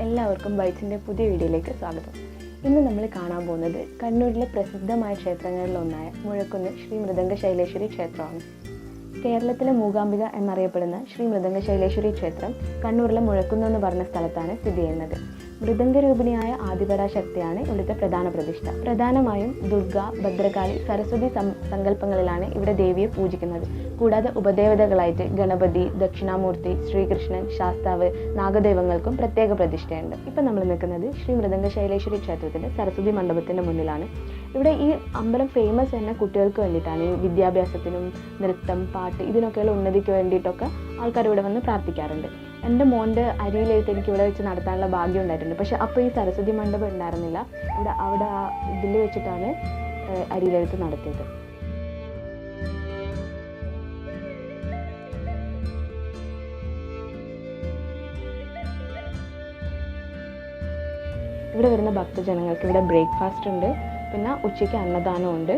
എല്ലാവർക്കും ബൈറ്റ്സിൻ്റെ പുതിയ വീഡിയോയിലേക്ക് സ്വാഗതം. ഇന്ന് നമ്മൾ കാണാൻ പോകുന്നത് കണ്ണൂരിലെ പ്രസിദ്ധമായ ക്ഷേത്രങ്ങളിലൊന്നായ മുഴക്കുന്ന് ശ്രീ മൃദംഗശൈലേശ്വരി ക്ഷേത്രമാണ്. കേരളത്തിലെ മൂകാംബിക എന്നറിയപ്പെടുന്ന ശ്രീ മൃദംഗശൈലേശ്വരി ക്ഷേത്രം കണ്ണൂരിലെ മുഴക്കുന്ന് എന്ന് പറഞ്ഞ സ്ഥലത്താണ് സ്ഥിതി ചെയ്യുന്നത്. മൃദംഗരൂപിണിയായ ആദിപരാശക്തിയാണ് ഇവിടുത്തെ പ്രധാന പ്രതിഷ്ഠ. പ്രധാനമായും ദുർഗ, ഭദ്രകാളി, സരസ്വതി സങ്കല്പങ്ങളിലാണ് ഇവിടെ ദേവിയെ പൂജിക്കുന്നത്. കൂടാതെ ഉപദേവതകളായിട്ട് ഗണപതി, ദക്ഷിണാമൂർത്തി, ശ്രീകൃഷ്ണൻ, ശാസ്താവ്, നാഗദൈവങ്ങൾക്കും പ്രത്യേക പ്രതിഷ്ഠയുണ്ട്. ഇപ്പം നമ്മൾ നിൽക്കുന്നത് ശ്രീ മൃദംഗശൈലേശ്വരി ക്ഷേത്രത്തിൻ്റെ സരസ്വതി മണ്ഡപത്തിൻ്റെ മുന്നിലാണ്. ഇവിടെ ഈ അമ്പലം ഫേമസ് തന്നെ കുട്ടികൾക്ക് വേണ്ടിയിട്ടാണ്. ഈ വിദ്യാഭ്യാസത്തിനും നൃത്തം, പാട്ട് ഇതിനൊക്കെയുള്ള ഉന്നതിക്ക് വേണ്ടിയിട്ടൊക്കെ ആൾക്കാർ ഇവിടെ വന്ന് പ്രാർത്ഥിക്കാറുണ്ട്. എൻ്റെ മോൻ്റെ അരിയിലെഴുത്ത് എനിക്ക് ഇവിടെ വെച്ച് നടത്താനുള്ള ഭാഗ്യം ഉണ്ടായിട്ടുണ്ട്. പക്ഷേ അപ്പോൾ ഈ സരസ്വതി മണ്ഡപം ഉണ്ടായിരുന്നില്ല. അവിടെ ഇതിൽ വെച്ചിട്ടാണ് അരിയിലെഴുത്ത് നടത്തിയത്. ഇവിടെ വരുന്ന ഭക്തജനങ്ങൾക്ക് ഇവിടെ ബ്രേക്ക്ഫാസ്റ്റ് ഉണ്ട്, പിന്നെ ഉച്ചയ്ക്ക് അന്നദാനം ഉണ്ട്.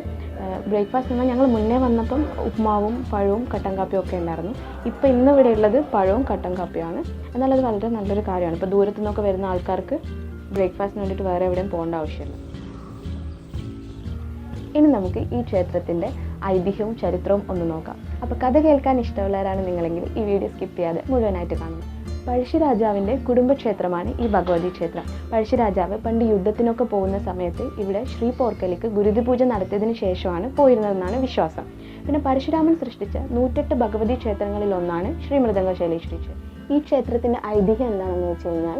ബ്രേക്ക്ഫാസ്റ്റ് എന്നാൽ ഞങ്ങൾ മുന്നേ വന്നപ്പം ഉപ്മാവും പഴവും കട്ടൻ കാപ്പിയും ഒക്കെ ഉണ്ടായിരുന്നു. ഇപ്പോൾ ഇന്ന് ഇവിടെ ഉള്ളത് പഴവും കട്ടൻ കാപ്പിയാണ്. എന്നാൽ അത് വളരെ നല്ലൊരു കാര്യമാണ്. ഇപ്പോൾ ദൂരത്തു നിന്നൊക്കെ വരുന്ന ആൾക്കാർക്ക് ബ്രേക്ക്ഫാസ്റ്റിന് വേണ്ടിയിട്ട് വേറെ എവിടെയും പോകേണ്ട ആവശ്യമില്ല. ഇനി നമുക്ക് ഈ ക്ഷേത്രത്തിൻ്റെ ഐതിഹ്യവും ചരിത്രവും ഒന്ന് നോക്കാം. അപ്പോൾ കഥ കേൾക്കാൻ ഇഷ്ടമുള്ളവരാണ് നിങ്ങളെങ്കിൽ ഈ വീഡിയോ സ്കിപ്പ് ചെയ്യാതെ മുഴുവനായിട്ട് കാണും. പഴശ്ശിരാജാവിൻ്റെ കുടുംബക്ഷേത്രമാണ് ഈ ഭഗവതി ക്ഷേത്രം. പഴശ്ശിരാജാവ് പണ്ട് യുദ്ധത്തിനൊക്കെ പോകുന്ന സമയത്ത് ഇവിടെ ശ്രീ പോർക്കലിക്ക് ഗുരുതി പൂജ നടത്തിയതിന് ശേഷമാണ് പോയിരുന്നതെന്നാണ് വിശ്വാസം. പിന്നെ പരശുരാമൻ സൃഷ്ടിച്ച 108 ഭഗവതി ക്ഷേത്രങ്ങളിലൊന്നാണ് ശ്രീ മൃദംഗശൈലേശ്വരി ക്ഷേത്രം. ഈ ക്ഷേത്രത്തിൻ്റെ ഐതിഹ്യം എന്താണെന്ന് വെച്ച് കഴിഞ്ഞാൽ,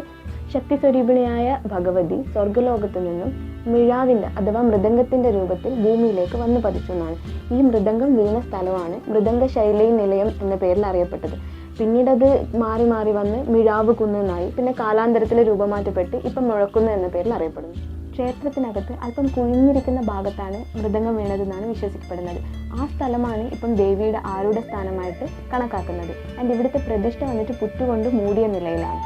ശക്തി സ്വരൂപിണിയായ ഭഗവതി സ്വർഗ്ഗലോകത്തു നിന്നും മിഴാവിൻ്റെ അഥവാ മൃദംഗത്തിൻ്റെ രൂപത്തിൽ ഭൂമിയിലേക്ക് വന്നു പതിച്ചു എന്നാണ്. ഈ മൃദംഗം വീണ സ്ഥലമാണ് മൃദംഗശൈലൈ നിലയം എന്ന പേരിൽ അറിയപ്പെട്ടത്. പിന്നീട് അത് മാറി മാറി വന്ന് മിഴാവ് കുന്നെന്നായി. പിന്നെ കാലാന്തരത്തിൽ രൂപമാറ്റപ്പെട്ട് ഇപ്പം മുഴക്കുന്ന് എന്ന പേരിൽ അറിയപ്പെടുന്നു. ക്ഷേത്രത്തിനകത്ത് അല്പം കുഴിഞ്ഞിരിക്കുന്ന ഭാഗത്താണ് മൃദംഗം വീണതെന്നാണ് വിശ്വസിക്കപ്പെടുന്നത്. ആ സ്ഥലമാണ് ഇപ്പം ദേവിയുടെ ആരൂഢ സ്ഥാനമായിട്ട് കണക്കാക്കുന്നത്. ആൻഡ് ഇവിടുത്തെ പ്രതിഷ്ഠ വന്നിട്ട് പുറ്റുകൊണ്ട് മൂടിയ നിലയിലാണ്.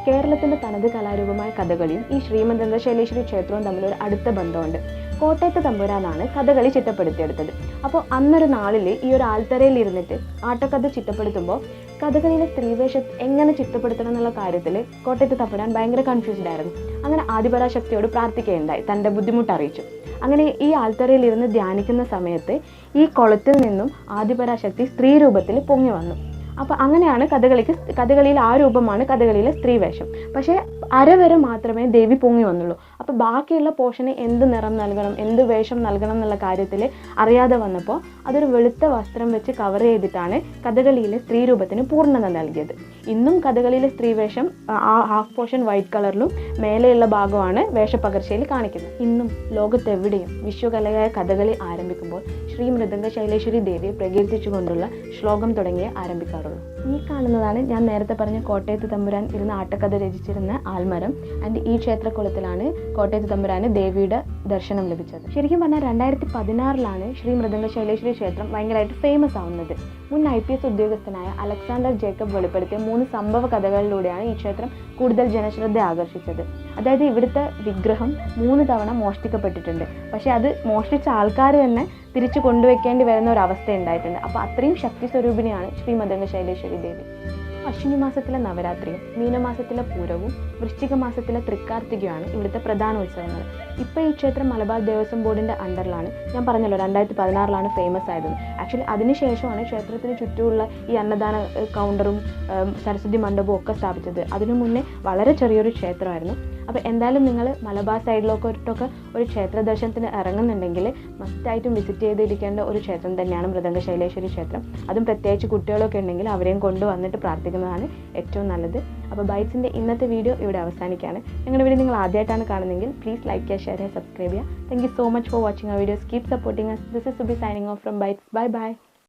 കേരളത്തിൻ്റെ തനത് കലാരൂപമായ കഥകളിയും ഈ ശ്രീ മൃദംഗശൈലേശ്വരി ക്ഷേത്രവും തമ്മിലൊരു അടുത്ത ബന്ധമുണ്ട്. കോട്ടയത്തെ തമ്പുരാനാണ് കഥകളി ചിട്ടപ്പെടുത്തിയെടുത്തത്. അപ്പോൾ അന്നൊരു നാളിൽ ഈ ഒരു ആൽത്തറയിൽ ഇരുന്നിട്ട് ആട്ടക്കഥ ചിട്ടപ്പെടുത്തുമ്പോൾ കഥകളിയിലെ സ്ത്രീവേഷം എങ്ങനെ ചിട്ടപ്പെടുത്തണം എന്നുള്ള കാര്യത്തിൽ കോട്ടയത്തെ തമ്പുരാൻ ഭയങ്കര കൺഫ്യൂസ്ഡ് ആയിരുന്നു. അങ്ങനെ ആദിപരാശക്തിയോട് പ്രാർത്ഥിക്കുകയുണ്ടായി, തൻ്റെ ബുദ്ധിമുട്ട് അറിയിച്ചു. അങ്ങനെ ഈ ആൽത്തറയിൽ ഇരുന്ന് ധ്യാനിക്കുന്ന സമയത്ത് ഈ കുളത്തിൽ നിന്നും ആദിപരാശക്തി സ്ത്രീ രൂപത്തിൽ പൊങ്ങി വന്നു. അപ്പോൾ അങ്ങനെയാണ് കഥകളിയിൽ ആ രൂപമാണ് കഥകളിയിലെ സ്ത്രീവേഷം. പക്ഷേ അരവരെ മാത്രമേ ദേവി പൊങ്ങി വന്നുള്ളൂ. അപ്പോൾ ബാക്കിയുള്ള പോർഷന് എന്ത് നിറം നൽകണം, എന്ത് വേഷം നൽകണം എന്നുള്ള കാര്യത്തിൽ അറിയാതെ വന്നപ്പോൾ അതൊരു വെളുത്ത വസ്ത്രം വെച്ച് കവർ ചെയ്തിട്ടാണ് കഥകളിയിലെ സ്ത്രീ രൂപത്തിന് പൂർണ്ണത നൽകിയത്. ഇന്നും കഥകളിയിലെ സ്ത്രീവേഷം ആ ഹാഫ് പോർഷൻ വൈറ്റ് കളറിലും മേലെയുള്ള ഭാഗമാണ് വേഷപ്പകർച്ചയിൽ കാണിക്കുന്നത്. ഇന്നും ലോകത്തെവിടെയും വിശ്വകലയായ കഥകളി ആരംഭിക്കുമ്പോൾ ശ്രീ മൃദംഗശൈലേശ്വരി ദേവിയെ പ്രകീർത്തിച്ചുകൊണ്ടുള്ള ശ്ലോകം തുടങ്ങിയേ ആരംഭിക്കാറുള്ളൂ. ഈ കാണുന്നതാണ് ഞാൻ നേരത്തെ പറഞ്ഞ കോട്ടയത്ത് തമ്പുരാൻ ഇരുന്ന് ആട്ടക്കഥ രചിച്ചിരുന്ന ആൽമരം. ആൻഡ് ഈ ക്ഷേത്രക്കുളത്തിലാണ് കോട്ടയത്ത് തമ്പുരാന് ദേവിയുടെ ദർശനം ലഭിച്ചത്. ശരിക്കും പറഞ്ഞാൽ 2016 ശ്രീ മൃദംഗശൈലേശ്വരി ക്ഷേത്രം ഭയങ്കരമായിട്ട് ഫേമസ് ആവുന്നത്. മുൻ IPS ഉദ്യോഗസ്ഥനായ അലക്സാണ്ടർ ജേക്കബ് വെളിപ്പെടുത്തിയ 3 സംഭവ കഥകളിലൂടെയാണ് ഈ ക്ഷേത്രം കൂടുതൽ ജനശ്രദ്ധ ആകർഷിച്ചത്. അതായത് ഇവിടുത്തെ വിഗ്രഹം 3 തവണ മോഷ്ടിക്കപ്പെട്ടിട്ടുണ്ട്. പക്ഷേ അത് മോഷ്ടിച്ച ആൾക്കാർ തന്നെ തിരിച്ചു കൊണ്ടുവയ്ക്കേണ്ടി വരുന്ന ഒരു അവസ്ഥ ഉണ്ടായിട്ടുണ്ട്. അപ്പോൾ അത്രയും ശക്തി സ്വരൂപിണിയാണ് ശ്രീ മൃദംഗശൈലേശ്വരി ദേവി. അശ്വിനി മാസത്തിലെ നവരാത്രിയും മീനമാസത്തിലെ പൂരവും വൃശ്ചിക മാസത്തിലെ തൃക്കാർത്തികയാണ് ഇവിടുത്തെ പ്രധാന ഉത്സവങ്ങൾ. ഇപ്പോൾ ഈ ക്ഷേത്രം മലബാർ ദേവസ്വം ബോർഡിൻ്റെ അണ്ടറിലാണ്. ഞാൻ പറഞ്ഞല്ലോ 2016 ഫേമസ് ആയത്. ആക്ച്വലി അതിനുശേഷമാണ് ക്ഷേത്രത്തിന് ചുറ്റുമുള്ള ഈ അന്നദാന കൗണ്ടറും സരസ്വതി മണ്ഡപവും ഒക്കെ സ്ഥാപിച്ചത്. അതിനു മുന്നേ വളരെ ചെറിയൊരു ക്ഷേത്രമായിരുന്നു. അപ്പോൾ എന്തായാലും നിങ്ങൾ മലബാർ സൈഡിലൊക്കെ ഒരു ക്ഷേത്ര ദർശനത്തിന് ഇറങ്ങുന്നുണ്ടെങ്കിൽ മസ്റ്റായിട്ടും വിസിറ്റ് ചെയ്തിരിക്കേണ്ട ഒരു ക്ഷേത്രം തന്നെയാണ് മൃദംഗശൈലേശ്വരി ക്ഷേത്രം. അതും പ്രത്യേകിച്ച് കുട്ടികളൊക്കെ ഉണ്ടെങ്കിൽ അവരെയും കൊണ്ടുവന്നിട്ട് പ്രാർത്ഥിക്കുന്നതാണ് ഏറ്റവും നല്ലത്. അപ്പോൾ ബൈറ്റ്സിൻ്റെ ഇന്നത്തെ വീഡിയോ ഇവിടെ അവസാനിക്കുകയാണ്. ഞങ്ങളുടെ വീഡിയോ നിങ്ങൾ ആദ്യമായിട്ടാണ് കാണുന്നതെങ്കിൽ പ്ലീസ് ലൈക്ക് ചെയ്യുക, ഷെയർ ചെയ്യുക, സബ്സ്ക്രൈബ് ചെയ്യുക. Thank you so much for watching our videos. Keep supporting us. This is Subi signing off from Bytes. Bye bye.